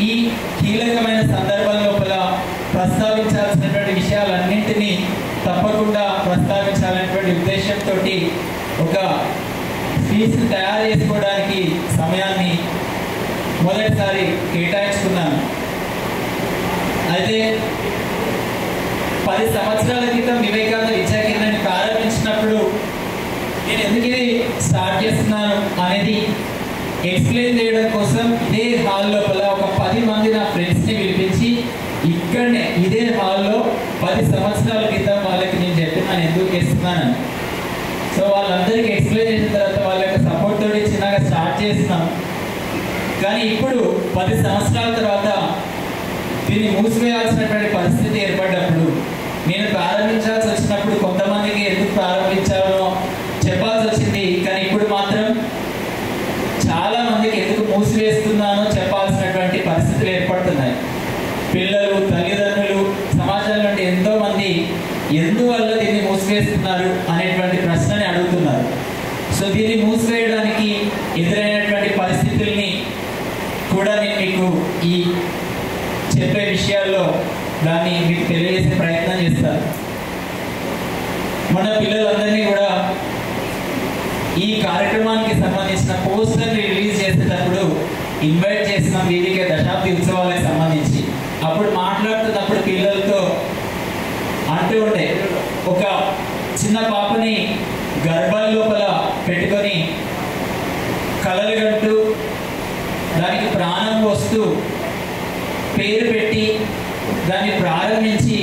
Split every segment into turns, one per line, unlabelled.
ఈ కీలకమైన సందర్భం లోపల ప్రస్తావించాల్సినటువంటి విషయాలన్నింటినీ తప్పకుండా ప్రస్తావించాలనేటువంటి ఉద్దేశంతో ఒక స్పీచ్ని తయారు చేసుకోవడానికి సమయాన్ని మొదటిసారి కేటాయించుకున్నాను. అయితే 10 సంవత్సరాల క్రితం వివేకానంద విద్యా కేంద్రాన్ని ప్రారంభించినప్పుడు నేను ఎందుకు ఇది స్టార్ట్ చేస్తున్నాను అనేది ఎక్స్ప్లెయిన్ చేయడం కోసం ఇదే హాల్ లోపల ఒక 10 మంది నా ఫ్రెండ్స్ని పిలిపించి ఇక్కడనే ఇదే హాల్లో 10 సంవత్సరాల క్రితం వాళ్ళకి నేను చెప్పినాను ఎందుకు చేస్తున్నాను. సో వాళ్ళందరికీ ఎక్స్ప్లెయిన్ చేసిన తర్వాత వాళ్ళ యొక్క సపోర్ట్ తోటి చిన్నగా స్టార్ట్ చేస్తున్నాం. కానీ ఇప్పుడు 10 సంవత్సరాల తర్వాత దీన్ని మూసివేయాల్సినటువంటి పరిస్థితి ఏర్పడ్డప్పుడు నేను ప్రారంభించాల్సి వచ్చినప్పుడు కొంతమందికి ఎందుకు ప్రారంభించాలో చెప్పాల్సి వచ్చింది. కానీ ఇప్పుడు మాత్రం చాలా మందికి ఎందుకు మూసివేస్తున్నానో చెప్పాల్సినటువంటి పరిస్థితులు ఏర్పడుతున్నాయి. పిల్లలు, తల్లిదండ్రులు, సమాజం నుండి ఎంతో మంది ఎందువల్ల దీన్ని మూసివేస్తున్నారు అనేటువంటి ప్రశ్నని అడుగుతున్నారు. సో దీన్ని మూసివేయడానికి ఎదురైనటువంటి పరిస్థితుల్ని కూడా నేను మీకు ఈ చెప్పే విషయాల్లో దాన్ని మీకు తెలియజేసే ప్రయత్నం చేస్తాను. మన పిల్లలందరినీ కూడా ఈ కార్యక్రమానికి సంబంధించిన పోస్టర్ని రిలీజ్ చేసేటప్పుడు ఇన్వైట్ చేసిన వీరికి దశాబ్ది ఉత్సవాలకు సంబంధించి అప్పుడు మాట్లాడుతున్నప్పుడు పిల్లలతో అంటూ ఉండే ఒక చిన్న పాపని గర్భాల లోపల పెట్టుకొని కలలు గంటూ దానికి ప్రాణం పోస్తూ పేరు పెట్టి దాన్ని ప్రారంభించి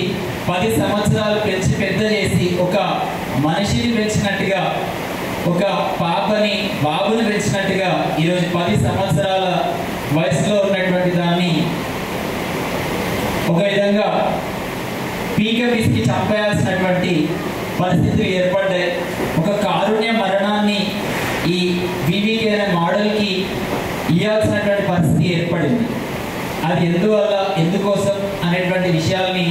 10 సంవత్సరాలు పెంచి పెద్ద చేసి ఒక మనిషిని పెంచినట్టుగా, ఒక పాపని బాబుని పెంచినట్టుగా ఈరోజు 10 సంవత్సరాల వయసులో ఉన్నటువంటి దాన్ని ఒక విధంగా పీక పిసికి చంపేయాల్సినటువంటి పరిస్థితులు ఏర్పడ్డాయి. ఒక కారుణ్య మరణాన్ని ఈ వివికే అనే మోడల్కి ఇవ్వాల్సినటువంటి పరిస్థితి ఏర్పడింది. అది ఎందువల్ల, ఎందుకోసం అనేటువంటి విషయాల్ని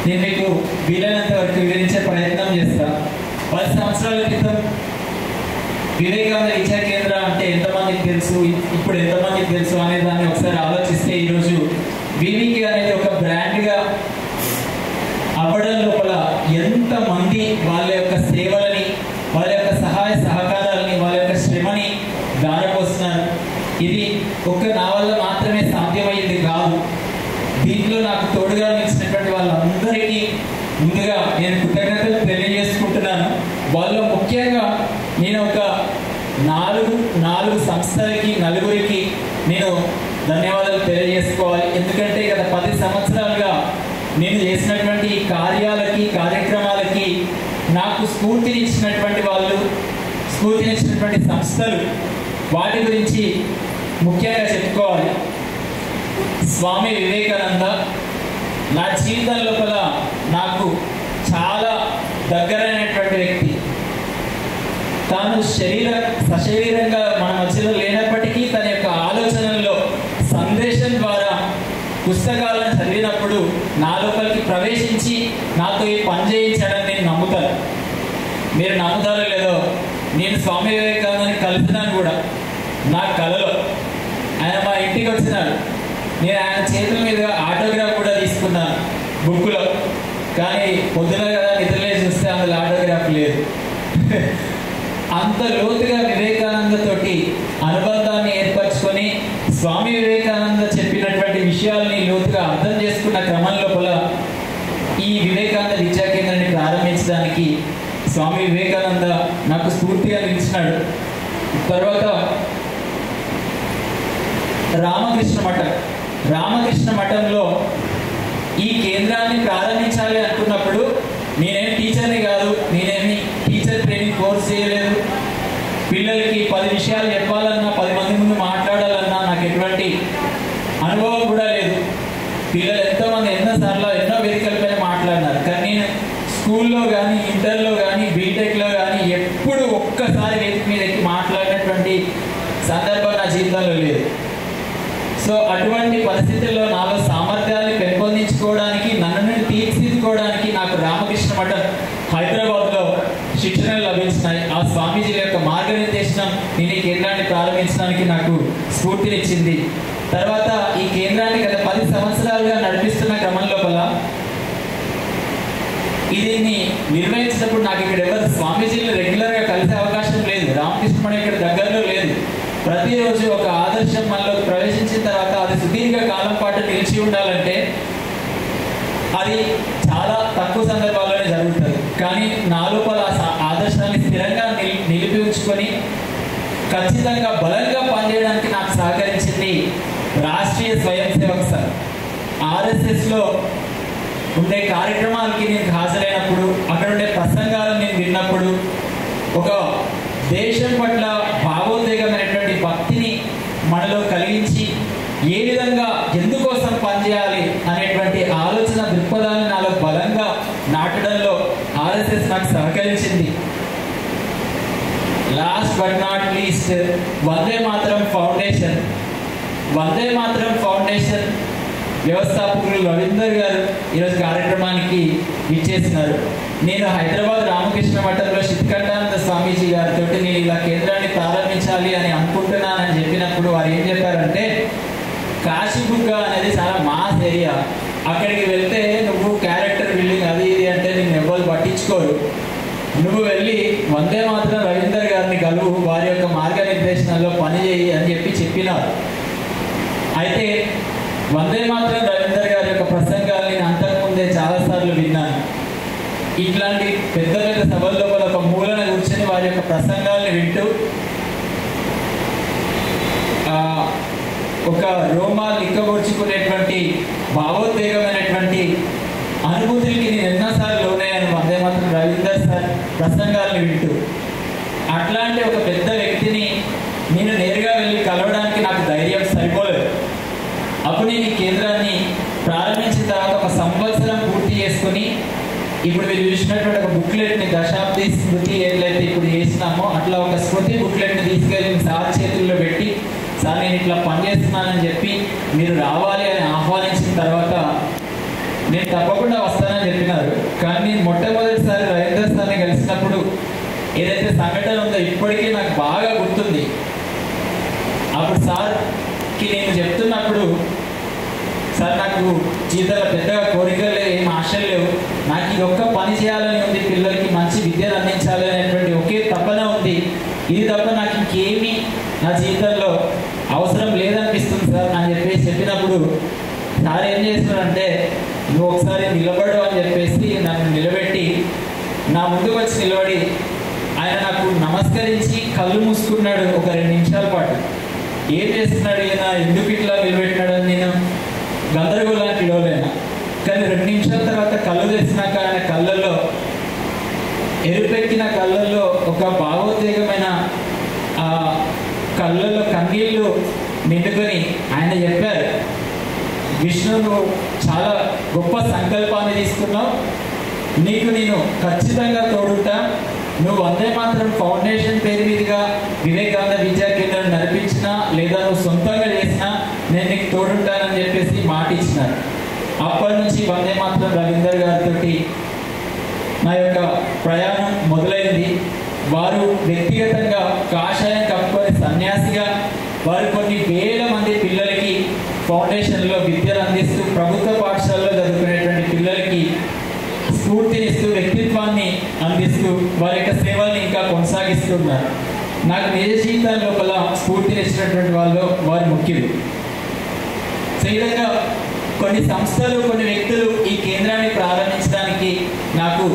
నేను మీకు వీలైనంత వరకు వివరించే ప్రయత్నం చేస్తాను. 10 సంవత్సరాల క్రితం వివేకానంద విద్యా కేంద్రం అంటే ఎంతమందికి తెలుసు, ఇప్పుడు ఎంతమందికి తెలుసు అనే దాన్ని ఒకసారి ఆలోచిస్తే ఈరోజు వివికే అనేది ఒక బ్రాండ్గా అవ్వడం లోపల ఎంతమంది వాళ్ళ యొక్క సేవలని, వాళ్ళ యొక్క సహాయ సహకారాలని, వాళ్ళ యొక్క శ్రమని దారపోస్తున్నారు. ఇది ఒక్క నా వల్ల మాత్రమే సాధ్యమయ్యేది కాదు. దీంట్లో నాకు తోడుగా నిలిచినటువంటి వాళ్ళందరికీ ముందుగా నేను కృతజ్ఞతలు తెలియజేసుకుంటున్నాను. వాళ్ళు ముఖ్యంగా నేను ఒక నాలుగు సంస్థలకి, నలుగురికి నేను ధన్యవాదాలు తెలియజేసుకోవాలి. ఎందుకంటే గత 10 సంవత్సరాలుగా నేను చేసినటువంటి కార్యాలకి, కార్యక్రమాలకి నాకు స్ఫూర్తినిచ్చినటువంటి వాళ్ళు, స్ఫూర్తినిచ్చినటువంటి సంస్థలు, వాటి గురించి ముఖ్యంగా చెప్పుకోవాలి. స్వామి వివేకానంద నా జీవితం లోపల నాకు చాలా దగ్గరైనటువంటి వ్యక్తి. తాను సశరీరంగా మన మధ్యలో లేనప్పటికీ తన యొక్క ఆలోచనల్లో సందేశం ద్వారా పుస్తకాలను చదివినప్పుడు నా లోపలికి ప్రవేశించి నాతో ఈ పని చేయించడం నేను నమ్ముతాను. మీరు నమ్ముతారో లేదో, నేను స్వామి వివేకానందని కలిసినాను కూడా నా కలలో. ఆయన మా ఇంటికి వచ్చినాడు. నేను ఆయన చేతుల మీద ఆటోగ్రాఫ్ కూడా తీసుకున్నాను బుక్లో. కానీ పొద్దున కదా నిద్రలేసి చూస్తే అందులో ఆటోగ్రాఫ్ లేదు. అంత లోతుగా వివేకానందతోటి అనుబంధాన్ని ఏర్పరచుకొని స్వామి వివేకానంద చెప్పినటువంటి విషయాల్ని లోతుగా అర్థం చేసుకున్న క్రమం లోపల ఈ వివేకానంద విద్యా కేంద్రాన్ని ప్రారంభించడానికి స్వామి వివేకానంద నాకు స్ఫూర్తిగా నిలిచినాడు. తర్వాత రామకృష్ణ మఠంలో ఈ కేంద్రాన్ని ప్రారంభించాలి అనుకున్నప్పుడు నేనేం టీచర్ని కాదు, నేనేమి టీచర్ ట్రైనింగ్ కోర్స్ చేయలేదు. పిల్లలకి 10 విషయాలు చెప్పాలన్నా, 10 మంది ముందు మాట్లాడాలన్నా నాకు ఎటువంటి అనుభవం కూడా లేదు. పిల్లలు ఎంతోమంది ఎన్నో వేదికలపైన మాట్లాడినారు. కానీ నేను స్కూల్లో కానీ, ఇంటర్లో కానీ, బీటెక్లో కానీ ఎప్పుడు ఒక్కసారి వేదిక మీద ఎక్కి మాట్లాడినటువంటి సందర్భం నా జీవితంలో లేదు. సో అటువంటి పరిస్థితుల్లో నాలో సామర్థ్యాన్ని పెంపొందించుకోవడానికి, నన్ను తీర్చిదిద్దుకోవడానికి నాకు రామకృష్ణ మఠం హైదరాబాద్లో శిక్షణలు లభించినాయి. ఆ స్వామీజీ యొక్క మార్గనిర్దేశనం నేను ఈ కేంద్రాన్ని ప్రారంభించడానికి నాకు స్ఫూర్తినిచ్చింది. తర్వాత ఈ కేంద్రాన్ని గత 10 సంవత్సరాలుగా నడిపిస్తున్న క్రమం లోపల దీన్ని నిర్వహించినప్పుడు నాకు ఇక్కడ ఎవరు స్వామీజీలు రెగ్యులర్గా కలిసే అవకాశం లేదు. రామకృష్ణ మఠం ఇక్కడ దగ్గరలో లేదు. ప్రతిరోజు ఒక ఆదర్శం మనలో ప్రవేశించిన తర్వాత అది సుదీర్ఘ కాలం పాటు నిలిచి ఉండాలంటే అది చాలా తక్కువ సందర్భాల్లోనే జరుగుతుంది. కానీ నా లోపల ఆదర్శాన్ని స్థిరంగా నిలిపి ఉంచుకొని ఖచ్చితంగా బలంగా పనిచేయడానికి నాకు సహకరించింది రాష్ట్రీయ స్వయం సేవక్ సంఘ్. ఆర్ఎస్ఎస్లో ఉండే కార్యక్రమాలకి నేను హాజరైనప్పుడు, అక్కడ ఉండే ప్రసంగాలను నేను విన్నప్పుడు ఒక దేశం పట్ల భావోద్వేగమైనటువంటి భక్తిని మనలో కలిగించి ఏ విధంగా ఎందుకోసం పనిచేయాలి అనేటువంటి ఆలోచన దృక్పథాన్ని నాలో బలంగా నాటడంలో ఆర్ఎస్ఎస్ నాకు సహకరించింది. Last but not least Vande Mataram foundation వ్యవస్థాపకులు రవీందర్ గారు ఈరోజు కార్యక్రమానికి ఇచ్చేసినారు. నేను హైదరాబాద్ రామకృష్ణ మఠంలో శితికంఠానంద స్వామీజీ గారితో నేను ఇలా కేంద్రాన్ని ప్రారంభించాలి అని అనుకుంటున్నానని చెప్పినప్పుడు వారు ఏం చెప్పారంటే, కాశీబుగ్గ అనేది చాలా మాస్ ఏరియా, అక్కడికి వెళ్తే నువ్వు క్యారెక్టర్ బిల్డింగ్ అది ఇది అంటే నేను ఎవరు పట్టించుకోరు, నువ్వు వెళ్ళి వందే మాత్రం రవీందర్ గారిని కలువు, వారి యొక్క మార్గనిర్దేశనాల్లో పనిచేయి అని చెప్పినారు. అయితే వందే మాత్రం రవీందర్ గారి యొక్క ప్రసంగాలు నేను అంతకుముందే చాలాసార్లు విన్నాను. ఇట్లాంటి పెద్ద పెద్ద సభల లోపల ఒక మూలన కూర్చొని వారి యొక్క ప్రసంగాలను వింటూ ఒక రోమాలు నిక్కబొడుచుకునేటువంటి భావోద్వేగమైనటువంటి అనుభూతులకి నేను ఎన్నోసార్లు లోనయ్యాను వందే మాత్రం రవీందర్ సార్ ప్రసంగాలను వింటూ. అట్లాంటి ఒక పెద్ద వ్యక్తిని నేను నేరుగా వెళ్ళి కలవడానికి నాకు ధైర్యం సరిపోలేదు. అప్పుడు నేను ఈ కేంద్రాన్ని ప్రారంభించిన తర్వాత 1 సంవత్సరం పూర్తి చేసుకుని ఇప్పుడు మీరు చూసినటువంటి ఒక బుక్లెట్ని దశాబ్ది స్మృతి ఏదైతే ఇప్పుడు చేసినామో అట్లా ఒక స్మృతి బుక్లెట్ని తీసుకెళ్ళి సార్ చేతుల్లో పెట్టి, సార్ నేను ఇట్లా పనిచేస్తున్నానని చెప్పి మీరు రావాలి అని ఆహ్వానించిన తర్వాత నేను తప్పకుండా వస్తానని చెప్పినారు. కానీ నేను మొట్టమొదటిసారి రవీందర్ సార్ని కలిసినప్పుడు ఏదైతే సంఘటన ఉందో ఇప్పటికీ నాకు బాగా గుర్తుంది. అప్పుడు సార్కి నేను చెప్తున్నప్పుడు, సార్ నాకు జీవితంలో పెద్దగా కోరికలు లేవు, ఏం ఆశలు లేవు, నాకు ఇది ఒక్క పని చేయాలని ఉంది, పిల్లలకి మంచి విద్యను అందించాలి అనేటువంటి ఒకే తపన ఉంది, ఇది తప్ప నాకు ఇంకేమీ నా జీవితంలో అవసరం లేదనిపిస్తుంది సార్ అని చెప్పినప్పుడు సార్ ఏం చేస్తున్నారంటే, నువ్వు ఒకసారి నిలబడు అని చెప్పేసి నన్ను నిలబెట్టి నా ముందుకు వచ్చి నిలబడి ఆయన నాకు నమస్కరించి కళ్ళు మూసుకున్నాడు ఒక 2 నిమిషాల పాటు. ఏం చేస్తున్నాడు ఈయన, ఎందుకు ఇట్లా నిలబెట్టినాడు అని నేను గందరగోళానికి లోలేను. కానీ 2 నిమిషాల తర్వాత కళ్ళు తెరిచినాక ఆయన కళ్ళల్లో, ఎరుపెక్కిన కళ్ళల్లో ఒక భావోద్వేగమైన కళ్ళల్లో కన్నీళ్ళు నిండుకొని ఆయన చెప్పారు, విష్ణు నువ్వు చాలా గొప్ప సంకల్పాన్ని తీసుకున్నావు, నీకు నేను ఖచ్చితంగా తోడుంటా, నువ్వు వందే మాత్రం ఫౌండేషన్ పేరు మీదుగా వివేకానంద విద్యా కేంద్రాన్ని నడిపించినా లేదా నువ్వు సొంతంగా చేసినా నేను నీకు తోడుంటానని చెప్పేసి మాట ఇచ్చినారు. అప్పటి నుంచి వందే మాత్రం రవీందర్ గారితో నా యొక్క ప్రయాణం మొదలైంది. వారు వ్యక్తిగతంగా కాషాయం కప్పుకొని సన్యాసిగా వారు కొన్ని వేల మంది పిల్లలకి ఫౌండేషన్లో విద్యను అందిస్తూ, ప్రభుత్వ పాఠశాలలో చదువుకునేటువంటి పిల్లలకి స్ఫూర్తినిస్తూ, వ్యక్తిత్వాన్ని అందిస్తూ వారి యొక్క సేవల్ని ఇంకా కొనసాగిస్తున్నారు. నాకు నిజ జీవితం లోపల స్ఫూర్తినిచ్చినటువంటి వాళ్ళు వారు ముఖ్యులు. సో ఈ విధంగా కొన్ని సంస్థలు, కొన్ని వ్యక్తులు ఈ కేంద్రాన్ని ప్రారంభించడానికి నాకు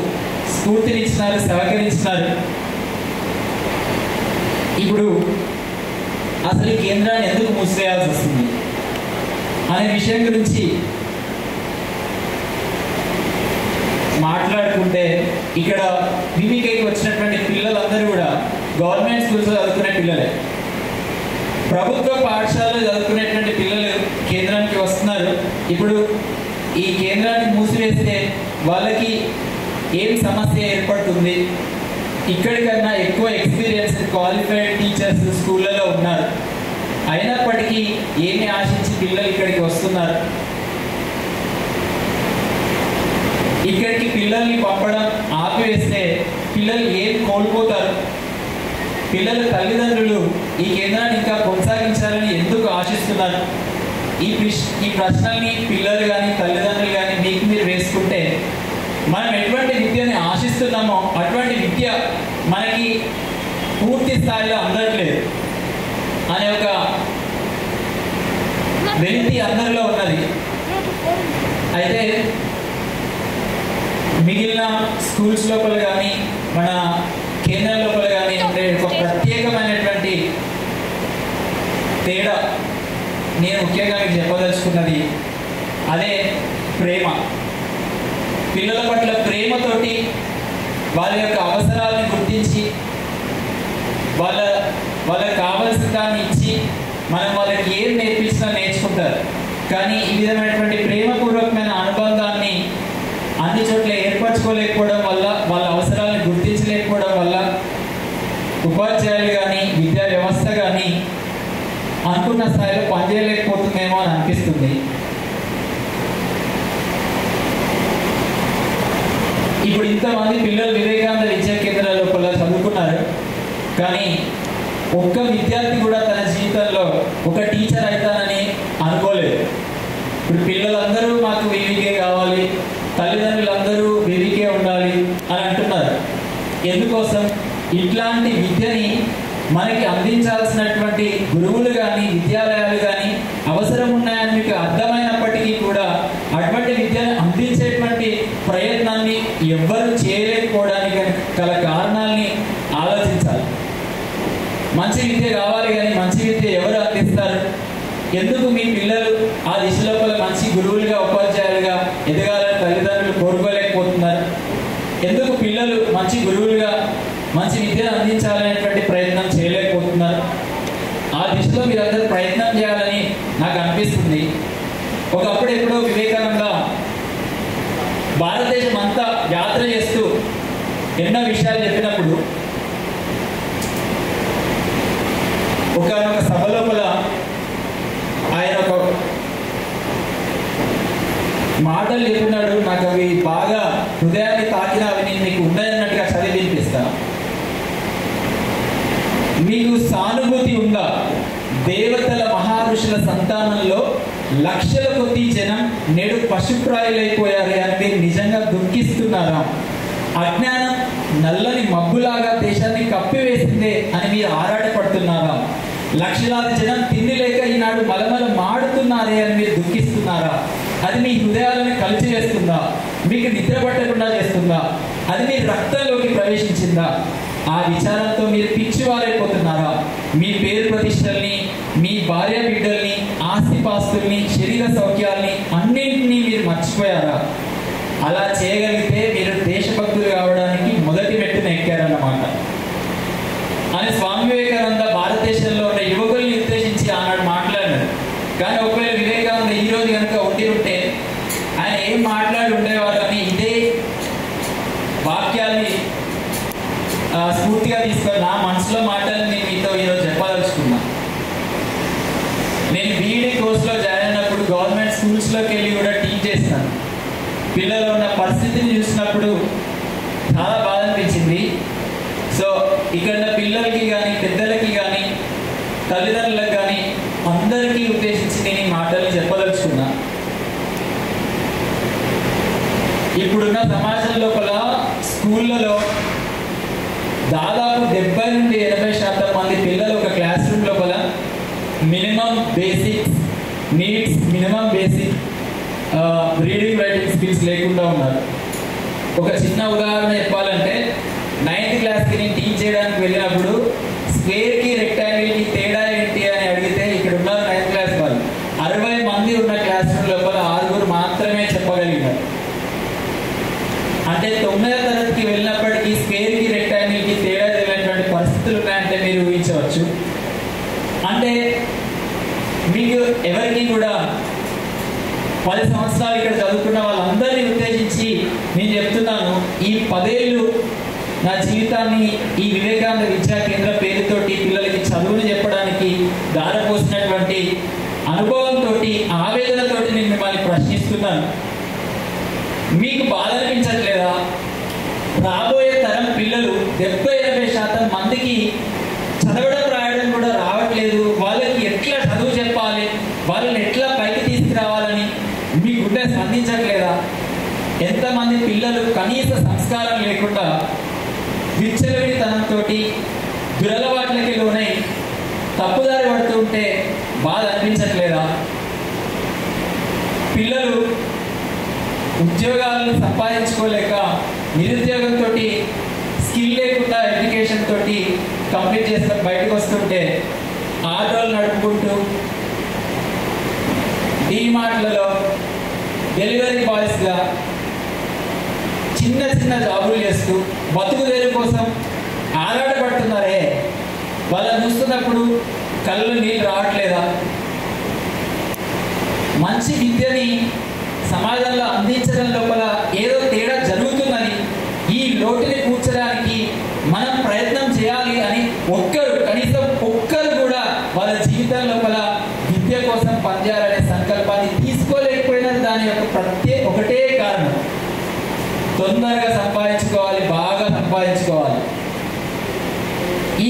స్ఫూర్తినిచ్చినారు, సహకరించినారు. ఇప్పుడు అసలు ఈ కేంద్రాన్ని ఎందుకు మూసివేయాల్సి వస్తుంది అనే విషయం గురించి మాట్లాడుకుంటే, ఇక్కడ వివికేకి వచ్చినటువంటి పిల్లలందరూ కూడా గవర్నమెంట్ స్కూల్స్లో చదువుకునే పిల్లలే. ప్రభుత్వ పాఠశాలలో చదువుకునేటువంటి పిల్లలు కేంద్రానికి వస్తున్నారు. ఇప్పుడు ఈ కేంద్రాన్ని మూసివేస్తే వాళ్ళకి ఏం సమస్య ఏర్పడుతుంది? ఇక్కడికన్నా ఎక్కువ ఎక్స్పీరియన్స్ క్వాలిఫైడ్ టీచర్స్ స్కూళ్ళలో ఉన్నారు. అయినప్పటికీ ఏమి ఆశించి పిల్లలు ఇక్కడికి వస్తున్నారు? ఇక్కడికి పిల్లల్ని పంపడం ఆపివేస్తే పిల్లలు ఏం కోల్పోతారు? పిల్లల తల్లిదండ్రులు ఈ కేంద్రాన్ని ఇంకా కొనసాగించాలని ఎందుకు ఆశిస్తున్నారు? ఈ ప్రశ్నల్ని పిల్లలు కానీ తల్లిదండ్రులు కానీ మీకు మీరు వేసుకుంటే మనం ఎటువంటి విద్యని ఆశిస్తున్నామో అటువంటి విద్య మనకి పూర్తి స్థాయిలో అందట్లేదు అనే ఒక వెలితి అందరిలో ఉన్నది. అయితే మిగిలిన స్కూల్స్ లోపల కానీ మన కేంద్రం లోపల కానీ ఉండే ఒక ప్రత్యేకమైనటువంటి తేడా నేను ముఖ్యంగా మీకు చెప్పదలుచుకున్నది అదే ప్రేమ. పిల్లల పట్ల ప్రేమతోటి వాళ్ళ యొక్క అవసరాలను గుర్తించి వాళ్ళకి కావలసిన దాన్ని ఇచ్చి మనం వాళ్ళకి ఏం నేర్పించినా నేర్చుకుంటారు. కానీ ఈ విధమైనటువంటి ప్రేమపూర్వకమైన అనుబంధాన్ని అన్ని చోట్ల ఏర్పరచుకోలేకపోవడం వల్ల, వాళ్ళ అవసరాలను గుర్తించలేకపోవడం వల్ల ఉపాధ్యాయులు కానీ విద్యా వ్యవస్థ కానీ అనుకున్న స్థాయిలో పనిచేయలేకపోతుందేమో అని అనిపిస్తుంది. ఇప్పుడు ఇంతమంది పిల్లలు వివేకానంద విద్యా కేంద్రాల లోపల చదువుకున్నారు, కానీ ఒక్క విద్యార్థి కూడా తన జీవితంలో ఒక టీచర్ అవుతానని అనుకోలేదు. ఇప్పుడు పిల్లలందరూ మాకు వివికే కావాలి, తల్లిదండ్రులందరూ వివికే ఉండాలి అని అంటున్నారు. ఎందుకోసం? ఇట్లాంటి విద్యని మనకి అందించాల్సినటువంటి గురువులు కానీ విద్యాలయాలు కానీ అవసరం ఉన్నాయని మీకు అర్థమైనప్పటికీ కూడా అటువంటి విద్యను అందించేటువంటి ప్రయత్నాన్ని ఎవ్వరూ చేయలేకపోవడానికి గల కారణాలని ఆలోచించాలి. మంచి విద్య కావాలి కానీ మంచి విద్య ఎవరు అందిస్తారు? ఎందుకు మీ పిల్లలు ఆ దిశ లోపల మంచి గురువులుగా ఉపాధ్యాయులుగా ఎదగాలని తల్లిదండ్రులు కోరుకోలేకపోతున్నారు? ఎందుకు పిల్లలు మంచి గురువులుగా మంచి విద్యను అందించాలనేటువంటి ప్రయత్నం చేయలేకపోతున్నారు? ఆ దిశలో మీరందరూ ప్రయత్నం చేయాలని నాకు అనిపిస్తుంది. ఒకప్పుడు ఎప్పుడో వివేకానంద భారతదేశం అంతా యాత్ర చేస్తూ ఎన్నో విషయాలు చెప్పినప్పుడు ఒకనొక సభ లోపల ఆయన ఒక మాటలు చెప్పినాడు. నాకు అవి బాగా హృదయాన్ని తాకిన, అవి నేను మీకు ఉన్నాయన్నట్టుగా చదివి వినిపిస్తాను. మీకు సానుభూతి ఉందా? దేవతల మహారుషుల సంతానంలో లక్షల కొద్ది జనం నేడు పశుప్రాయులైపోయారు అని మీరు నిజంగా దుఃఖిస్తున్నారా? అజ్ఞానం నల్లని మబ్బులాగా దేశాన్ని కప్పివేసిందే అని మీరు ఆరాటపడుతున్నారా? లక్షలాది జనం తిండి లేక ఈనాడు మలమల మాడుతున్నారే అని మీరు దుఃఖిస్తున్నారా? అది మీ హృదయాలను కలిచివేస్తుందా? మీకు నిద్ర పట్టకుండా చేస్తుందా? అది మీ రక్తంలోకి ప్రవేశించిందా? ఆ విచారంతో మీరు పిచ్చివారైపోతున్నారా? మీ పేరు ప్రతిష్టల్ని, మీ భార్య బిడ్డల్ని, ఆస్తిపాస్తుల్ని, శరీర సౌఖ్యాల్ని అన్నింటినీ మీరు మర్చిపోయారా? అలా చేయగలిగితే మీరు దేశభక్తులు కావడానికి మొదటి మెట్టున ఎక్కారన్నమాట అని స్వామి వివేకానంద భారతదేశంలో ఉన్న యువకుల్ని ఉద్దేశించి ఆనాడు మాట్లాడారు. కానీ ఒకవేళ వివేకానంద ఈ రోజు కనుక ఉంటే ఆయన ఏం మాట్లాడి ఉండేవారు అని ఇదే వాక్యాన్ని స్ఫూర్తిగా తీసుకొని నా మనసులో మాటల్ని మీతో ఈరోజు చెప్పదలుచుకున్నా. నేను బీఈడీ కోర్సులో జాయిన్ అయినప్పుడు గవర్నమెంట్ స్కూల్స్లోకి వెళ్ళి కూడా టీచ్ చేస్తాను. పిల్లలు ఉన్న పరిస్థితిని చూసినప్పుడు చాలా బాధ అనిపించింది. సో ఇక్కడ పిల్లలకి కానీ పెద్దలకి కానీ తల్లిదండ్రులకు కానీ అందరికీ ఉద్దేశించి నేను ఈ మాటల్ని చెప్పదలుచుకున్నా. ఇప్పుడున్న సమాజం లోపల స్కూళ్ళలో దాదాపు 70 నుండి 80% మంది పిల్లలు ఒక క్లాస్ రూమ్ లోపల minimum basics needs, minimum basic reading writing skills లేకుండా ఉన్నారు. ఒక చిన్న ఉదాహరణ చెప్పాలంటే 9th క్లాస్కి నేను టీచ్ చేయడానికి వెళ్ళినప్పుడు స్క్వేర్కి రెక్టాంగిల్కి తేడా ఏంటి అని అడిగితే ఇక్కడ ఉన్నారు 9th క్లాస్ వాళ్ళు 60 మంది ఉన్న క్లాస్ రూమ్ లోపల 6 మాత్రమే చెప్పగలిగినారు. అంటే 9వ తరగతికి వెళ్ళినప్పటికీ స్క్వేర్కి రెక్టాంగిల్కి తేడా తెలియనటువంటి పరిస్థితులు ఉన్నాయంటే మీరు ఊహించవచ్చు. అంటే మీకు ఎవరికి కూడా 10 సంవత్సరాలు ఇక్కడ చదువుకున్న వాళ్ళందరినీ ఉద్దేశించి నేను చెప్తున్నాను, ఈ 10 ఏళ్ళు నా జీవితాన్ని ఈ వివేకానంద విద్యా కేంద్ర పేరుతోటి పిల్లలకి చదువుని చెప్పడానికి దారపోసినటువంటి అనుభవంతో, ఆవేదనతోటి నేను మిమ్మల్ని ప్రశ్నిస్తున్నాను. మీకు బాధ అనిపించట్లేదా? రాబోయే తరం పిల్లలు 70-80% మందికి చదవడం రాయడం కూడా రావట్లేదు. వాళ్ళకి ఎట్లా చదువు చెప్పాలి, వాళ్ళని ఎట్లా పైకి ఎంతమంది పిల్లలు కనీస సంస్కారం లేకుండా విచ్చలవిడితనంతో దురలవాట్లకి లోనై తప్పుదారి పడుతూ ఉంటే బాధ అనిపించట్లేదా? పిల్లలు ఉద్యోగాలను సంపాదించుకోలేక నిరుద్యోగంతో స్కిల్ లేకుండా ఎడ్యుకేషన్ తోటి కంప్లీట్ చేస్తే బయటకు వస్తుంటే ఆటోలు నడుపుకుంటూ డీమార్ట్లలో డెలివరీ బాయ్స్గా చిన్న చిన్న జాబులు చేస్తూ బతుకుదేరు కోసం ఆరాటపడుతున్నారే, వాళ్ళని చూస్తున్నప్పుడు కళ్ళు నీళ్ళు రావట్లేదా? మంచి విద్యని సమాజంలో అందించడం లోపల ఏదో తేడా జరుగుతుందని, ఈ లోటుని కూర్చడానికి మనం ప్రయత్నం చేయాలి అని కనీసం ఒక్కరు కూడా వాళ్ళ జీవితం లోపల విద్య కోసం పనిచేయాలనే సంకల్పాన్ని తీసుకోలేకపోయినా దాని యొక్క ఒకటే కారణం, తొందరగా సంపాదించుకోవాలి, బాగా సంపాదించుకోవాలి.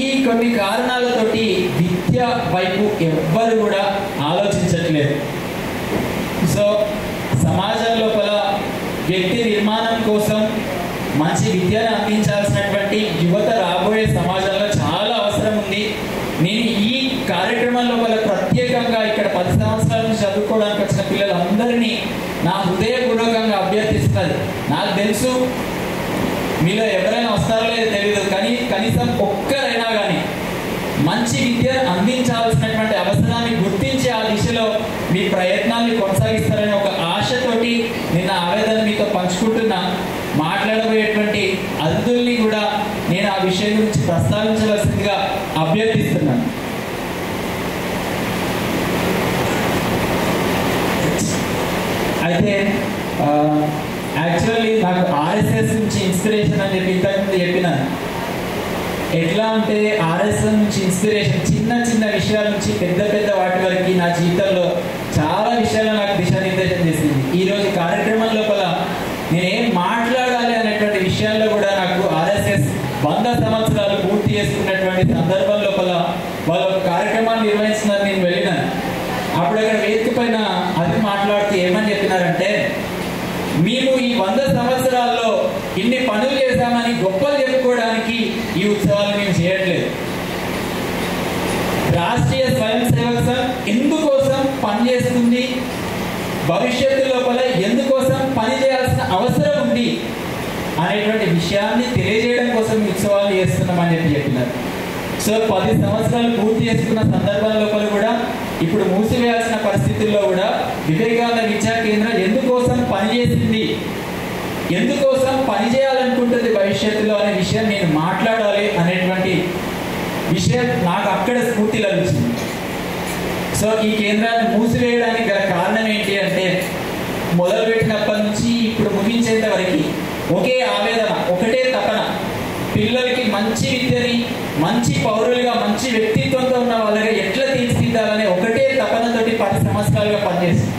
ఈ కొన్ని కారణాలతోటి విద్య వైపు ఎవ్వరు కూడా ఆలోచించట్లేదు. సో సమాజం లోపల వ్యక్తి నిర్మాణం కోసం మంచి విద్యను అందించాల్సినటువంటి యువత రాబోయే సమాజంలో చాలా అవసరం ఉంది. నేను ఈ కార్యక్రమం లోపల ప్రత్యేకంగా ఇక్కడ 10 సంవత్సరాల నుంచి చదువుకోవడానికి వచ్చిన పిల్లలందరినీ నా హృదయపూర్వకంగా అభ్యర్థిస్తున్నది. నాకు తెలుసు మీలో ఎవరైనా వస్తారో లేదో తెలియదు, కానీ కనీసం ఒక్కరైనా కానీ మంచి విద్యను అందించాల్సినటువంటి అవసరాన్ని గుర్తించి ఆ దిశలో మీ ప్రయత్నాన్ని కొనసాగిస్తారనే ఒక ఆశతోటి నిన్న ఆవేదన మీతో పంచుకుంటున్నా. మాట్లాడబోయేటువంటి అతిథుల్ని కూడా నేను ఆ విషయం గురించి ప్రస్తావించవలసిందిగా అభ్యర్థిస్తున్నాను. అయితే యాక్చువల్లీ నాకు ఆర్ఎస్ఎస్ నుంచి ఇన్స్పిరేషన్ అని చెప్పి ఇంతకుముందు చెప్పినాను. ఎట్లా అంటే ఆర్ఎస్ఎస్ నుంచి ఇన్స్పిరేషన్ చిన్న చిన్న విషయాల నుంచి పెద్ద పెద్ద వాటి వరకు నా జీవితంలో చాలా విషయాలు నాకు దిశానిర్దేశం చేసింది. ఈరోజు కార్యక్రమం లోపల నేనేం మాట్లాడాలి అనేటువంటి విషయాల్లో కూడా నాకు ఆర్ఎస్ఎస్ 100 సంవత్సరాలు పూర్తి చేసుకున్నటువంటి సందర్భం లోపల వాళ్ళ కార్యక్రమాన్ని నిర్వహిస్తున్నారు. నేను వెళ్ళినాను. అప్పుడు అక్కడ వేదిక పైన అది మాట్లాడుతూ ఏమని చెప్పినారంటే, మేము ఈ 100 సంవత్సరాల్లో ఇన్ని పనులు చేశామని గొప్పలు చెప్పుకోవడానికి ఈ ఉత్సవాలు మేము చేయట్లేదు. రాష్ట్రీయ స్వయం సేవక్ సంఘ్ ఎందుకోసం పనిచేస్తుంది, భవిష్యత్తు లోపల ఎందుకోసం పని చేయాల్సిన అవసరం ఉంది అనేటువంటి విషయాన్ని తెలియజేయడం కోసం ఈ ఉత్సవాలు చేస్తున్నామని చెప్పినారు. సో 10 సంవత్సరాలు పూర్తి చేసుకున్న సందర్భం లోపల కూడా ఇప్పుడు మూసివేయాల్సిన పరిస్థితుల్లో కూడా వివేకానంద విద్యా కేంద్రం ఎందుకోసం పనిచేసింది, ఎందుకోసం పనిచేయాలనుకుంటుంది భవిష్యత్తులో అనే విషయం నేను మాట్లాడాలి అనేటువంటి విషయం నాకు అక్కడ స్ఫూర్తి లభించింది. సో ఈ కేంద్రాన్ని మూసివేయడానికి గల కారణం ఏంటి అంటే, మొదలుపెట్టినప్పటి నుంచి ఇప్పుడు ముగించేంత వరకు ఒకే ఆవేదన, ఒకటే తపన, పిల్లలకి మంచి విద్యని మంచి పౌరులుగా మంచి వ్యక్తిత్వంతో ఉన్న వాళ్ళగా ఎట్లా తీర్చిదిద్దాలనే ఒకటే తపనతోటి 10 సంవత్సరాలుగా పనిచేస్తుంది.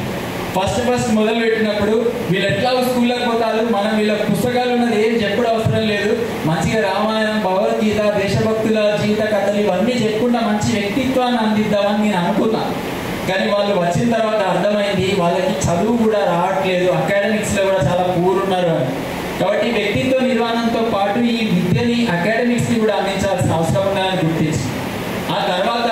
ఫస్ట్ మొదలు పెట్టినప్పుడు వీళ్ళు ఎట్లా స్కూల్లోకి పోతారు, మనం వీళ్ళ పుస్తకాలు ఉన్నది ఏం చెప్పడం అవసరం లేదు, మంచిగా రామాయణం, భగవద్గీత, దేశభక్తుల జీవిత కథలు ఇవన్నీ చెప్పుకుంటా మంచి వ్యక్తిత్వాన్ని అందిద్దామని నేను అనుకున్నా. కానీ వాళ్ళు వచ్చిన తర్వాత అర్థమైంది వాళ్ళకి చదువు కూడా రావట్లేదు, అకాడమిక్స్లో కూడా చాలా పూర్ ఉన్నారు అని. కాబట్టి వ్యక్తిత్వ నిర్మాణంతో పాటు ఈ విద్యని అకాడమిక్స్ని కూడా అందించాల్సిన అవసరం ఉందని గుర్తించి, ఆ తర్వాత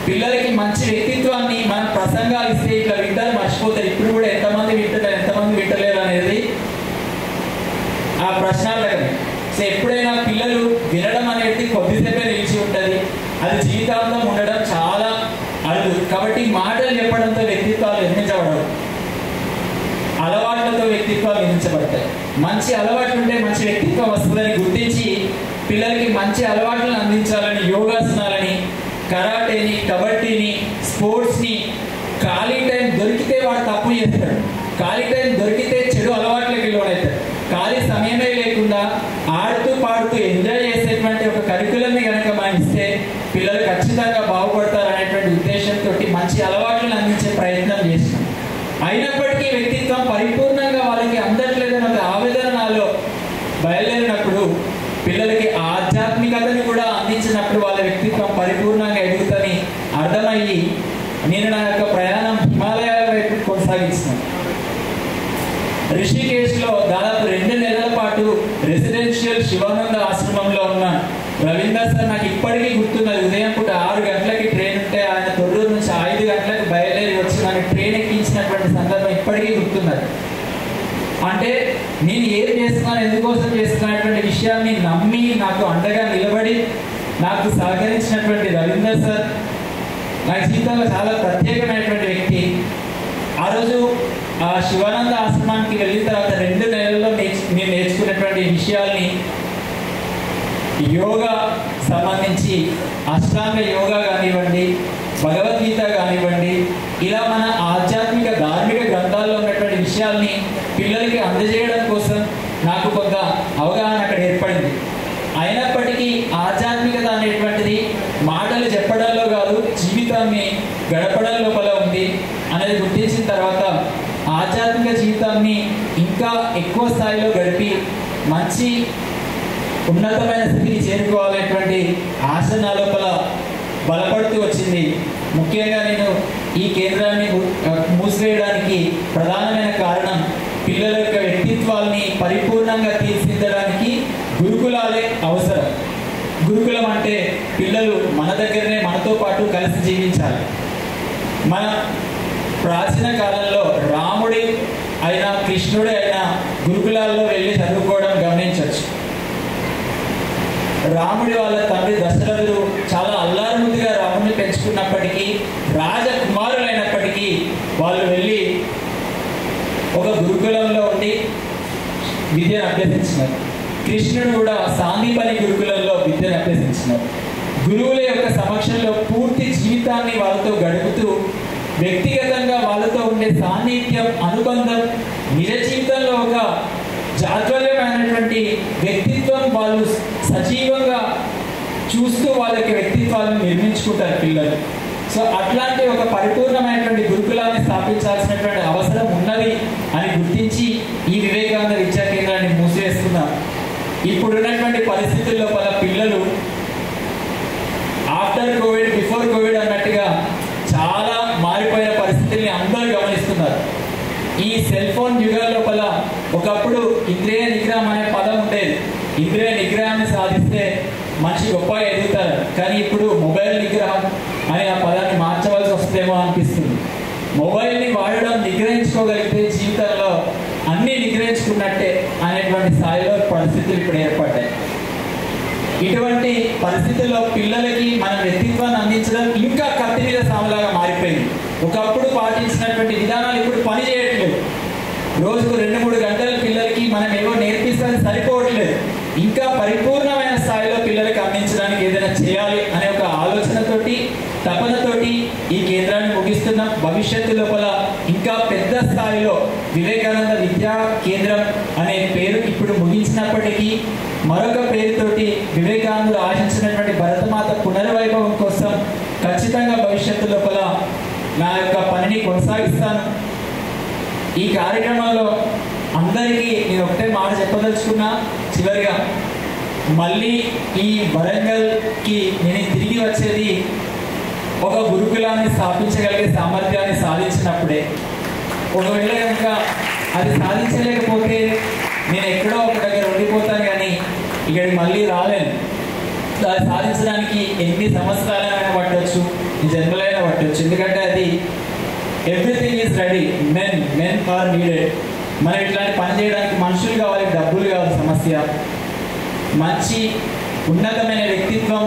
పిల్లలకి మంచి వ్యక్తిత్వాన్ని మనం ప్రసంగాలు ఇస్తే ఇట్లా వింటారు మర్చిపోతారు. ఇప్పుడు కూడా ఎంతమంది వింటారు ఎంతమంది వింటలేరు అనేది ఆ ప్రశ్నార్థకం. సో ఎప్పుడైనా పిల్లలు వినడం అనేది కొద్దిసేపే నిలిచి ఉంటుంది, అది జీవితాంతం ఉండడం చాలా అరుదు. కాబట్టి మాటలు చెప్పడంతో వ్యక్తిత్వాలు నిర్మించబడవు, అలవాట్లతో వ్యక్తిత్వాలు నిర్మించబడతాయి. మంచి అలవాట్లు ఉంటే మంచి వ్యక్తిత్వం వస్తుందని గుర్తించి పిల్లలకి మంచి అలవాట్లను అందించాలని యోగాసనాలని, కరాటేని, కబడ్డీని, స్పోర్ట్స్ని, ఖాళీ టైం దొరికితే వాడు తప్పు చేస్తాడు, ఖాళీ టైం దొరికితే చెడు అలవాట్లకి లోనవుతాడు. ఖాళీ సమయమే లేకుండా ఆడుతూ పాడుతూ ఎంజాయ్ చేసేటువంటి ఒక కరికులంని కనుక మనం ఇస్తే పిల్లలు ఖచ్చితంగా బాగుపడతారు అనేటువంటి ఉద్దేశంతో మంచి అలవాట్లను అందించే ప్రయత్నం చేస్తున్నాం. అయినప్పటికీ వ్యక్తిత్వం పరిపూర్ణంగా వాళ్ళకి అందట్లేదని ఒక ఆవేదన నాలో బయలుదేరినప్పుడు, పిల్లలకి ఆధ్యాత్మికతని కూడా అందించినప్పుడు వాళ్ళ వ్యక్తిత్వం పరిపూర్ణంగా ఎదుగుతుందని అర్థమయ్యి నేను నా యొక్క ప్రయాణం హిమాలయాల వైపు కొనసాగిస్తున్నాను. రిషికేశ్లో దాదాపు 2 నెలల పాటు రెసిడెన్షియల్ శివానంద ఆశ్రమంలో ఉన్నాను. రవీందర్ సార్ నాకు ఇప్పటికీ గుర్తున్నది. ఉదయం పూట 6 గంటలకి ట్రైన్ ఉంటే ఆయన తొర్రూరు నుంచి 5 గంటలకు బయలుదేరి వచ్చి నన్ను ట్రైన్ ఎక్కించినటువంటి సందర్భం ఇప్పటికీ గుర్తున్నది. అంటే నేను ఏం చేస్తున్నాను, ఎందుకోసం చేస్తున్నటువంటి విషయాన్ని నమ్మి నాకు అండగా నిలబడి నాకు సహకరించినటువంటి రవీందర్ సార్ నా జీవితంలో చాలా ప్రత్యేకమైనటువంటి వ్యక్తి. ఆ రోజు ఆ శివానంద ఆశ్రమానికి వెళ్ళిన తర్వాత 2 నెలల్లో నేను నేర్చుకున్నటువంటి విషయాల్ని యోగా సంబంధించి అష్టాంగ యోగా కానివ్వండి, భగవద్గీత కానివ్వండి, ఇలా మన ఆధ్యాత్మిక ధార్మిక గ్రంథాల్లో ఉన్నటువంటి విషయాల్ని పిల్లలకి అందజేయడం కోసం నాకు కొంత అవగాహన అక్కడ ఏర్పడింది. అయినప్పటికీ ఆధ్యాత్మికత అనేటువంటిది మాటలు చెప్పడంలో కాదు, జీవితాన్ని గడపడం లోపల ఉంది అనేది గుర్తించిన తర్వాత ఆధ్యాత్మిక జీవితాన్ని ఇంకా ఎక్కువ స్థాయిలో గడిపి మంచి ఉన్నతమైన స్థితికి చేరుకోవాలనేటువంటి ఆశ నా లోపల బలపడుతూ వచ్చింది. ముఖ్యంగా నేను ఈ కేంద్రాన్ని మూసివేయడానికి ప్రధానమైన కారణం పిల్లల యొక్క వ్యక్తిత్వాల్ని పరిపూర్ణంగా తీర్చిదిద్దడానికి గురుకులాలే అవసరం. గురుకులం అంటే పిల్లలు మన దగ్గరనే మనతో పాటు కలిసి జీవించాలి. మన ప్రాచీన కాలంలో రాముడి అయినా కృష్ణుడి అయినా గురుకులాల్లో వెళ్ళి చదువుకోవడం గమనించవచ్చు. రాముడి వాళ్ళ తండ్రి దశరథుడు చాలా అల్లారుముద్దుగా రాముడిని పెంచుకున్నప్పటికీ, రాజకుమారులైనప్పటికీ వాళ్ళు వెళ్ళి ఒక గురుకులంలో ఉండి విద్యను అభ్యసించినారు. కృష్ణుడు కూడా సాందీపని గురుకులంలో విద్యను అభ్యసించినారు. గురువుల యొక్క సమక్షంలో పూర్తి జీవితాన్ని వాళ్ళతో గడుపుతూ వ్యక్తిగతంగా వాళ్ళతో ఉండే సాన్నిధ్యం, అనుబంధం, నిజ జీవితంలో ఒక జాగ్రత్తమైనటువంటి వ్యక్తిత్వం వాళ్ళు సజీవంగా చూస్తూ వాళ్ళకి వ్యక్తిత్వాలను నిర్మించుకుంటారు పిల్లలు. సో అట్లాంటి ఒక పరిపూర్ణమైనటువంటి గురుకులాన్ని స్థాపించాల్సినటువంటి అవసరం ఉన్నది అని గుర్తించి ఈ వివేకానంద విద్యా కేంద్రాన్ని మూసివేస్తున్నాం. ఇప్పుడున్నటువంటి పరిస్థితుల లోపల పిల్లలు ఆఫ్టర్ కోవిడ్, బిఫోర్ కోవిడ్ అన్నట్టుగా చాలా మారిపోయిన పరిస్థితుల్ని అందరూ గమనిస్తున్నారు. ఈ సెల్ ఫోన్ యుగాల లోపల ఒకప్పుడు ఇంద్రియ నిగ్రహం అనే పదం ఉండేది. ఇంద్రియ నిగ్రహాన్ని సాధిస్తే మనిషి గొప్పగా ఎదుగుతారు. కానీ ఇప్పుడు మొబైల్ నిగ్రహం అనే ఆ పదాన్ని మార్చవలసి వస్తుందేమో అనిపిస్తుంది. మొబైల్ని వాడడం నిగ్రహించుకోగలిగితే జీవితంలో అన్నీ నిగ్రహించుకున్నట్టే అనేటువంటి స్థాయిలో పరిస్థితులు ఇప్పుడు ఏర్పడ్డాయి. ఇటువంటి పరిస్థితుల్లో పిల్లలకి మన వ్యక్తిత్వాన్ని అందించడం ఇంకా కత్తి మీద సాములాగా మారిపోయింది. ఒకప్పుడు పాటించినటువంటి విధానాలు ఇప్పుడు పని చేయట్లేదు. రోజుకు 2-3 గంటల పిల్లలకి మనం ఏవో నేర్పిస్తే సరిపోవట్లేదు. ఇంకా పరిపూర్ణమైన స్థాయిలో పిల్లలకి అందించడానికి ఏదైనా చేయాలి అనే ఒక ఆలోచనతోటి, తపనతోటి ఈ కేంద్రాన్ని ముగిస్తున్నాం. భవిష్యత్తు లోపల ఇంకా పెద్ద స్థాయిలో వివేకానంద విద్యా కేంద్రం అనే పేరు ఇప్పుడు ముగించినప్పటికీ మరొక పేరుతోటి వివేకానందుడు ఆశించినటువంటి భరతమాత పునర్వైభవం కోసం ఖచ్చితంగా భవిష్యత్తు లోపల నా యొక్క పనిని కొనసాగిస్తాను. ఈ కార్యక్రమంలో అందరికీ నేను ఒకటే మాట చెప్పదలుచుకున్నా. చివరిగా మళ్ళీ ఈ వరంగల్కి నేను తిరిగి వచ్చేది ఒక గురుకులాన్ని స్థాపించగలిగే సామర్థ్యాన్ని సాధించినప్పుడే. ఒకవేళ కనుక అది సాధించలేకపోతే నేను ఎక్కడో ఒక దగ్గర ఉండిపోతాను, కానీ ఇక్కడికి మళ్ళీ రాలేను. అది సాధించడానికి ఎన్ని సంవత్సరాలైనా పట్టవచ్చు, జన్మలైనా పట్టవచ్చు. ఎందుకంటే అది everything is ready, men are needed. మనం ఇట్లాంటి పని చేయడానికి మనుషులు కావాలి, డబ్బులు కావాలి. సమస్య మంచి ఉన్నతమైన వ్యక్తిత్వం,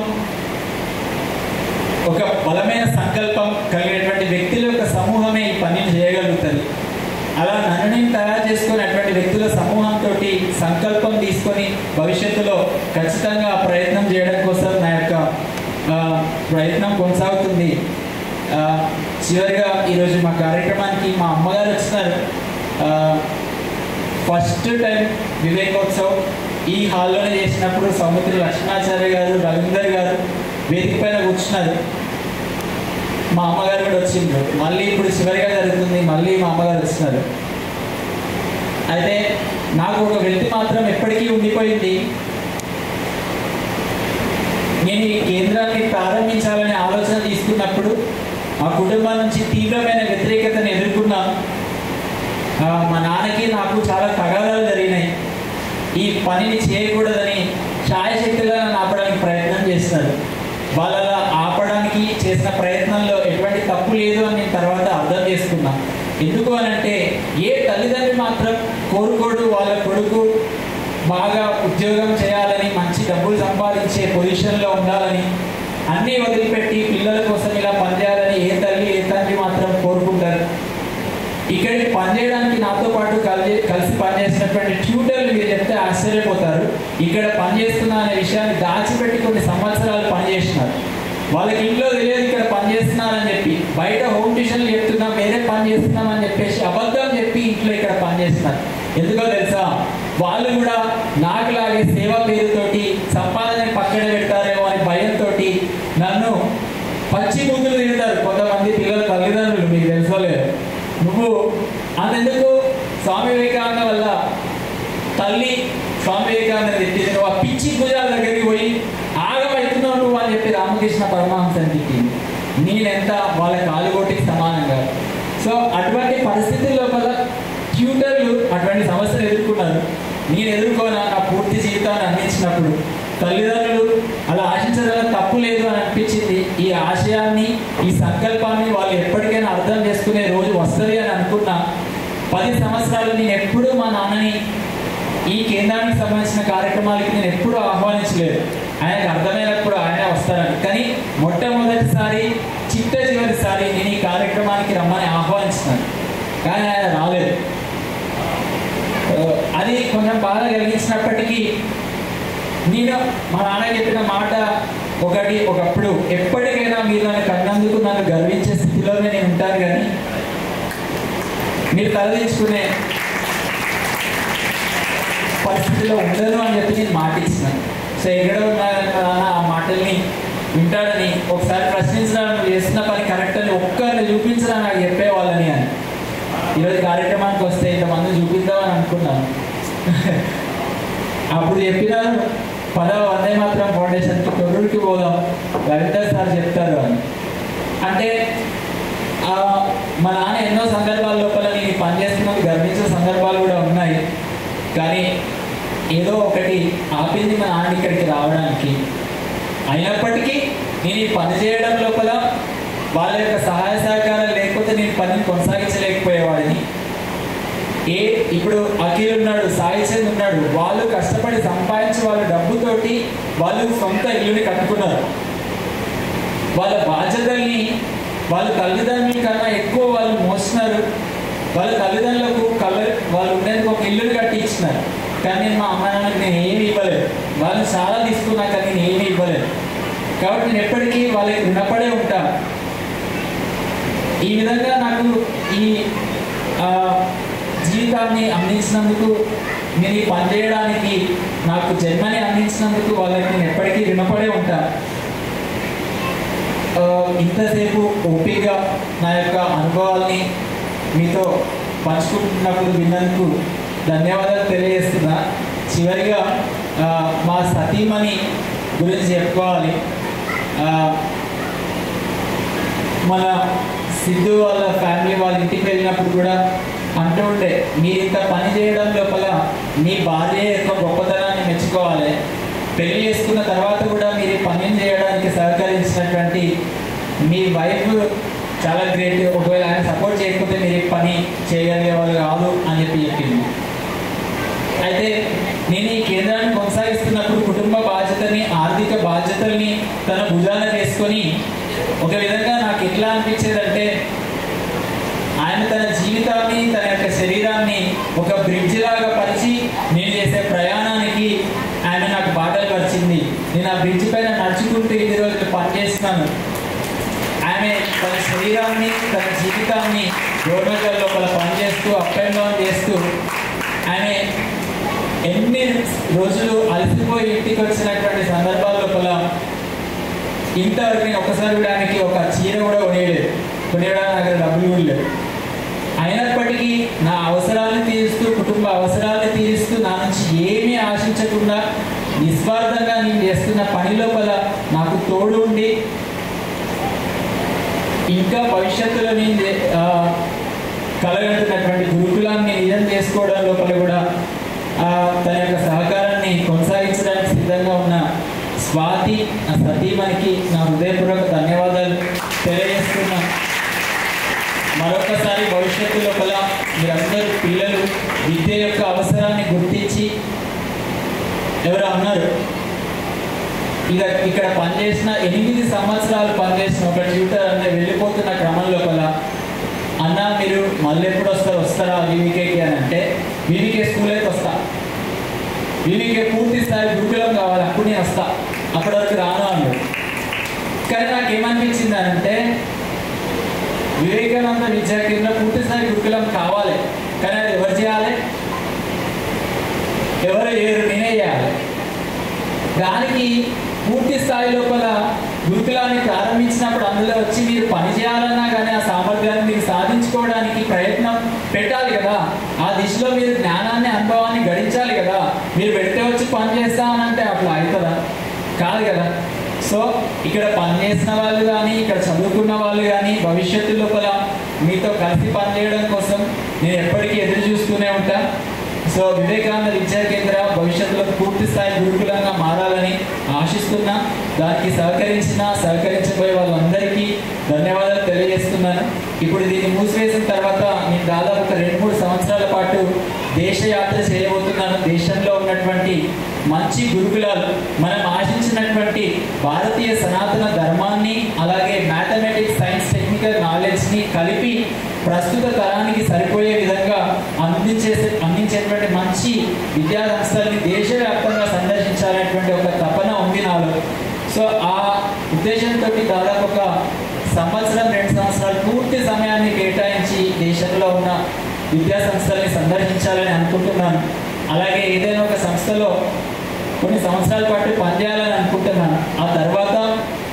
ఒక బలమైన సంకల్పం కలిగినటువంటి వ్యక్తుల యొక్క సమూహమే ఈ పనిని చేయగలుగుతుంది. అలా నన్ను నేను తయారు చేసుకున్నటువంటి వ్యక్తుల సమూహంతో సంకల్పం తీసుకొని భవిష్యత్తులో ఖచ్చితంగా ప్రయత్నం చేయడం కోసం నా యొక్క ప్రయత్నం కొనసాగుతుంది. చివరిగా ఈరోజు మా కార్యక్రమానికి మా అమ్మగారు వచ్చినారు. ఫస్ట్ టైం వివేకోత్సవ్ ఈ హాల్లోనే చేసినప్పుడు సౌమిత్రి లక్ష్మణాచార్య గారు, రవీందర్ గారు వేదిక పైన కూర్చున్నారు. మా అమ్మగారు కూడా వచ్చిండ్రు. మళ్ళీ ఇప్పుడు చివరిగా జరుగుతుంది, మళ్ళీ మా అమ్మగారు వచ్చినారు. అయితే నాకు ఒక వ్యక్తి మాత్రం ఎప్పటికీ ఉండిపోయింది. నేను ఈ కేంద్రాన్ని ప్రారంభించాలనే ఆలోచన తీసుకున్నప్పుడు ఆ కుటుంబం నుంచి తీవ్రమైన వ్యతిరేకతను ఎదుర్కొన్నాను. మా నాన్నకి నాకు చాలా తగాదాలు జరిగినాయి. ఈ పనిని చేయకూడదని శాయశక్తిగా నన్ను ఆపడానికి ప్రయత్నం చేస్తారు. వాళ్ళ ఆపడానికి చేసిన ప్రయత్నంలో ఎటువంటి తప్పు లేదు అని నేను తర్వాత అర్థం చేసుకున్నా. ఎందుకు అని అంటే ఏ తల్లిదండ్రి మాత్రం కోరుకోడు వాళ్ళ కొడుకు బాగా ఉద్యోగం చేయాలని, మంచి డబ్బులు సంపాదించే పొజిషన్లో ఉండాలని, అన్నీ వదిలిపెట్టి పిల్లల కోసం ఇలా పనిచేయాలని ఏ తల్లి ఏ తండ్రి మాత్రం కోరుకుంటారు. ఇక్కడికి పనిచేయడానికి నాతో పాటు కలిసి పనిచేసినటువంటి ట్యూటర్లు మీరు చెప్తే ఆశ్చర్యపోతారు. ఇక్కడ పనిచేస్తున్నా అనే విషయాన్ని దాచిపెట్టి కొన్ని సంవత్సరాలు పనిచేస్తున్నారు. వాళ్ళకి ఇంట్లో తెలియదు ఇక్కడ పనిచేస్తున్నారని చెప్పి, బయట హోమ్ ట్యూషన్లు చెప్తున్నాం వేరే పని చేస్తున్నాం అని చెప్పేసి అబద్ధం చెప్పి ఇంట్లో ఇక్కడ పనిచేస్తున్నారు. ఎందుకో తెలుసా, వాళ్ళు కూడా నాకులాగే సేవ పేరుతోటి సంపాదన పక్కన పెడతారేమో అని భయంతో నన్ను పచ్చి బూతులు తింటారు కొంతమంది పిల్లల తల్లిదండ్రులు. మీకు తెలుసుకోలేదు, నువ్వు అంతెందుకు స్వామి వివేకానంద వల్ల తల్లి స్వామి వివేకానంద తిట్టింది, నువ్వు ఆ పిచ్చి భుజాల దగ్గరికి పోయి ఆగమవుతున్నావు నువ్వు అని చెప్పి రామకృష్ణ పరమహంసని తిట్టింది. నేనెంత వాళ్ళ కాలుగోటికి సమానంగా. సో అటువంటి పరిస్థితుల్లో కూడా ట్యూటర్లు అటువంటి సమస్యలు ఎదుర్కొన్నారు. నేను ఎదుర్కోనా నా పూర్తి జీవితాన్ని అందించినప్పుడు తల్లిదండ్రులు అలా ఆశించడం తప్పు లేదు అని అనిపించింది. ఈ ఆశయాన్ని ఈ సంకల్పాన్ని వాళ్ళు ఎప్పటికైనా అర్థం చేసుకునే రోజు వస్తుంది అని అనుకున్నా. 10 సంవత్సరాలు నేను ఎప్పుడూ మా నాన్నని ఈ కేంద్రానికి సంబంధించిన కార్యక్రమాలకి నేను ఎప్పుడూ ఆహ్వానించలేదు. ఆయనకు అర్థమైనప్పుడు ఆయనే వస్తారని. కానీ మొట్టమొదటిసారి చివరిసారి నేను ఈ కార్యక్రమానికి రమ్మని ఆహ్వానిస్తున్నాను, కానీ ఆయన రాలేదు. అది కొంచెం బాధ కలిగించినప్పటికీ నేను మా నాన్న చెప్పిన మాట ఒకప్పుడు ఎప్పటికైనా మీరు నన్ను కన్నందుకు నన్ను గర్వించే స్థితిలోనే నేను ఉంటాను, కానీ మీరు తలదించుకునే పరిస్థితిలో ఉండదు అని చెప్పి నేను మాట ఇచ్చినాను. సో ఎక్కడ ఉన్నారన్న ఆ మాటల్ని వింటాడని, ఒకసారి ప్రశ్నించడం నువ్వు చేస్తున్న పని కరెక్ట్ అని ఒక్కరిని చూపించడం నాకు చెప్పేవాళ్ళని అని. ఈరోజు కార్యక్రమానికి వస్తే ఇంతమంది చూపిద్దామని అనుకున్నాను. అప్పుడు చెప్పినారు 10వ వందే మాతరం ఫౌండేషన్కి తొర్రూరుకి పోదాం, రవీందర్ సార్ చెప్తారు అని. అంటే మా నాన్న ఎన్నో సందర్భాల లోపల నేను పనిచేస్తున్నది గర్వించే సందర్భాలు కూడా ఉన్నాయి. కానీ ఏదో ఒకటి ఆపింది మా నాన్న ఇక్కడికి రావడానికి. అయినప్పటికీ నేను ఈ పని చేయడం లోపల వాళ్ళ యొక్క సహాయ సహకారాలు లేకపోతే నేను పనిని కొనసాగించలేకపోయేవాడిని. ఇప్పుడు అఖిల్ ఉన్నాడు, సాయి చంద్ ఉన్నాడు, వాళ్ళు కష్టపడి సంపాదించి వాళ్ళ డబ్బుతోటి వాళ్ళు సొంత ఇల్లుని కట్టుకున్నారు. వాళ్ళ బాధ్యతల్ని వాళ్ళ తల్లిదండ్రుల కన్నా ఎక్కువ వాళ్ళు మోస్తున్నారు. వాళ్ళ తల్లిదండ్రులకు వాళ్ళు ఉండేందుకు ఒక ఇల్లుని కట్టి ఇచ్చినారు. కానీ మా అమ్మ నాన్నకి నేను ఏమి ఇవ్వలేదు. వాళ్ళు చాలా తీసుకున్నా కానీ నేను ఏమీ ఇవ్వలేదు. కాబట్టి నేను ఎప్పటికీ వాళ్ళకి రుణపడే ఉంటాను. ఈ విధంగా నాకు ఈ జీవితాన్ని అందించినందుకు, నేను ఈ పని చేయడానికి నాకు జన్మని అందించినందుకు వాళ్ళకి నేను ఎప్పటికీ రుణపడే ఉంటాను. ఇంతసేపు ఓపికగా నా యొక్క అనుభవాల్ని మీతో పంచుకుంటున్నప్పుడు విన్నందుకు ధన్యవాదాలు తెలియజేస్తున్నా. చివరిగా మా సతీమణి గురించి చెప్పుకోవాలి. మన సిద్ధు వాళ్ళ ఫ్యామిలీ వాళ్ళ ఇంటికి వెళ్ళినప్పుడు కూడా అంటూ ఉండే, మీరు ఇంత పని చేయడం లోపల మీ భార్య యొక్క గొప్పతనాన్ని మెచ్చుకోవాలి. పెళ్లి చేసుకున్న తర్వాత కూడా మీరు పనిని చేయడానికి సహకరించినటువంటి మీ వైఫ్ చాలా గ్రేట్. ఒకవేళ ఆయన సపోర్ట్ చేయకపోతే మీరు పని చేయగలిగే వాళ్ళు కాదు అని చెప్పింది. అయితే నేను ఈ కేంద్రాన్ని కొనసాగిస్తున్నప్పుడు కుటుంబ బాధ్యతని, ఆర్థిక బాధ్యతల్ని తన భుజాన వేసుకొని ఒక విధంగా నాకు ఎట్లా అనిపించేదంటే, ఆయన తన జీవితాన్ని తన యొక్క శరీరాన్ని ఒక బ్రిడ్జ్ లాగా పరిచి నేను చేసే ప్రయాణానికి ఆయన నాకు బాటలు పరిచింది. నేను ఆ బ్రిడ్జ్ పైన నడుచుకుంటూ ఇన్ని రోజులు పనిచేస్తున్నాను. ఆమె తన శరీరాన్ని తన జీవితాన్ని గవర్నమెంట్ లోపల పనిచేస్తూ అప్ అండ్ డౌన్ చేస్తూ ఆమె ఎన్ని రోజులు అలసిపోయి ఇంటికి వచ్చినటువంటి సందర్భాల లోపల ఇంతవరకు నేను ఒకసారి కూడా ఆమెకి ఒక చీర కూడా కొనేయడానికి దగ్గర డబ్బులు కూడా లేదు. అయినప్పటికీ నా అవసరాలను తీరుస్తూ, కుటుంబ అవసరాలను తీరుస్తూ, నా నుంచి ఏమీ ఆశించకుండా నిస్వార్థంగా నేను చేస్తున్న పని లోపల నాకు తోడు ఉండి ఇంకా భవిష్యత్తులో నేను కలగంటున్నటువంటి గురుకులాన్ని హృదయపూర్వక ధన్యవాదాలు తెలియజేస్తున్నాను. మరొకసారి భవిష్యత్తు లోపల మీరందరూ పిల్లలు విద్య యొక్క అవసరాన్ని గుర్తించి ఎవరు అన్నారు ఇక్కడ పనిచేసిన 8 సంవత్సరాలు పనిచేసిన ఒక ట్యూటర్ అనే వెళ్ళిపోతున్న క్రమం లోపల అన్న మీరు మళ్ళీ ఎప్పుడు వస్తారా వివికేకి అని అంటే వివికే స్కూల్ అయితే వస్తా, వివికే పూర్తి స్థాయి గురుకులం కావాలి అప్పుడు నేను వస్తా, అప్పటి వరకు రాను అన్నాడు. కానీ నాకేమనిపించింది అంటే వివేకానంద విద్యా కేంద్రం పూర్తి స్థాయి గురుకులం కావాలి, కానీ అది ఎవరు చేయాలి, ఎవరు నేనే చేయాలి. దానికి పూర్తి స్థాయి లోపల గురుకులాన్ని ప్రారంభించినప్పుడు అందులో వచ్చి మీరు పని చేయాలన్నా కానీ ఆ సామర్థ్యాన్ని మీరు సాధించుకోవడానికి ప్రయత్నం పెట్టాలి కదా, ఆ దిశలో మీరు జ్ఞానాన్ని అనుభవాన్ని గడించాలి కదా. మీరు పెడితే వచ్చి పని చేస్తామనంటే అట్లా అవుతుందా? కాదు కదా. సో ఇక్కడ పనిచేసిన వాళ్ళు కానీ ఇక్కడ చదువుకున్న వాళ్ళు కానీ భవిష్యత్తు లోపల మీతో కలిసి పనిచేయడం కోసం నేను ఎప్పటికీ ఎదురు చూస్తూనే ఉంటా. సో వివేకానంద విద్యా కేంద్ర భవిష్యత్తులో పూర్తి స్థాయి గురుకులంగా మారాలని ఆశిస్తున్నా. దానికి సహకరించబోయే వాళ్ళందరికీ ధన్యవాదాలు తెలియజేస్తున్నాను. ఇప్పుడు దీన్ని మూసివేసిన తర్వాత నేను దాదాపు ఒక 2-3 సంవత్సరాల పాటు దేశయాత్ర చేయబోతున్నాను. దేశంలో ఉన్నటువంటి మంచి గురుకులాలు మనం ఆశించినటువంటి భారతీయ సనాతన ధర్మాన్ని అలాగే మ్యాథమెటిక్స్ సైన్స్ టెక్నికల్ నాలెడ్జ్ని కలిపి ప్రస్తుత తరానికి సరిపోయే విధంగా అందించేటువంటి మంచి విద్యా సంస్థల్ని దేశవ్యాప్తంగా సందర్శించాలనేటువంటి ఒక తపన ఉంది నాలో. సో ఆ ఉద్దేశంతో దాదాపు ఒక 1-2 సంవత్సరాలు పూర్తి సమయాన్ని కేటాయించి దేశంలో ఉన్న విద్యా సంస్థల్ని సందర్శించాలని అనుకుంటున్నాను. అలాగే ఏదైనా ఒక సంస్థలో కొన్ని సంవత్సరాల పాటు పనిచేయాలని అనుకుంటున్నాను. ఆ తర్వాత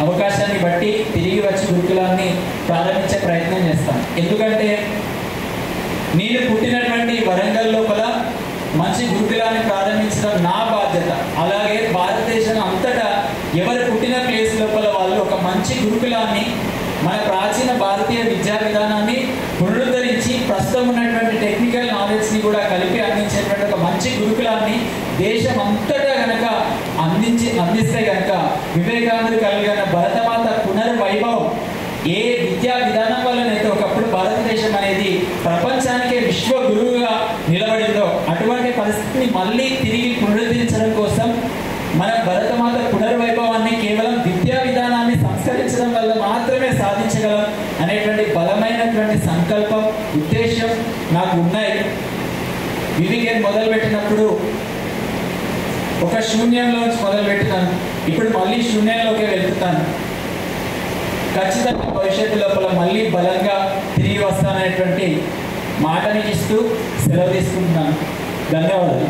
అవకాశాన్ని బట్టి తిరిగి వచ్చి గురుకులాన్ని ప్రారంభించే ప్రయత్నం చేస్తాను. ఎందుకంటే నేను పుట్టినటువంటి వరంగల్ లోపల మంచి గురుకులాన్ని ప్రారంభించడం నా బాధ్యత. అలాగే భారతదేశం అంతటా ఎవరు పుట్టిన ప్లేస్ లోపల వాళ్ళు ఒక మంచి గురుకులాన్ని మన ప్రాచీన భారతీయ విద్యా విధానాన్ని పునరుద్ధరించి ప్రస్తుతం ఉన్నటువంటి టెక్నికల్ నాలెడ్జ్ని కూడా కలిపి అందించేటువంటి ఒక మంచి గురుకులాన్ని దేశం అంతటా కనుక అందిస్తే కనుక వివేకానందుడు కలిగిన భరతమాత పునర్వైభవం ఏ విద్యా విధానం వల్లనైతే ఒకప్పుడు భారతదేశం అనేది ప్రపంచానికే విశ్వ గురువుగా నిలబడిందో అటువంటి పరిస్థితిని మళ్ళీ తిరిగి పునరుద్ధరించడం కోసం మన భరతమాత పునర్వైభవాన్ని కేవలం విద్యా విధానాన్ని సంస్కరించడం వల్ల మాత్రమే సాధించగలం అనేటువంటి బలమైనటువంటి సంకల్పం ఉద్దేశం నాకు ఉన్నాయి. వివికే మొదలుపెట్టినప్పుడు ఒక శూన్యంలోంచి మొదలుపెట్టినాను, ఇప్పుడు మళ్ళీ శూన్యంలోకి వెళ్తున్నాను. ఖచ్చితంగా భవిష్యత్తు లోపల మళ్ళీ బలంగా తిరిగి వస్తాననేటువంటి మాటని ఇస్తూ సెలవు తీసుకుంటున్నాను. ధన్యవాదాలు.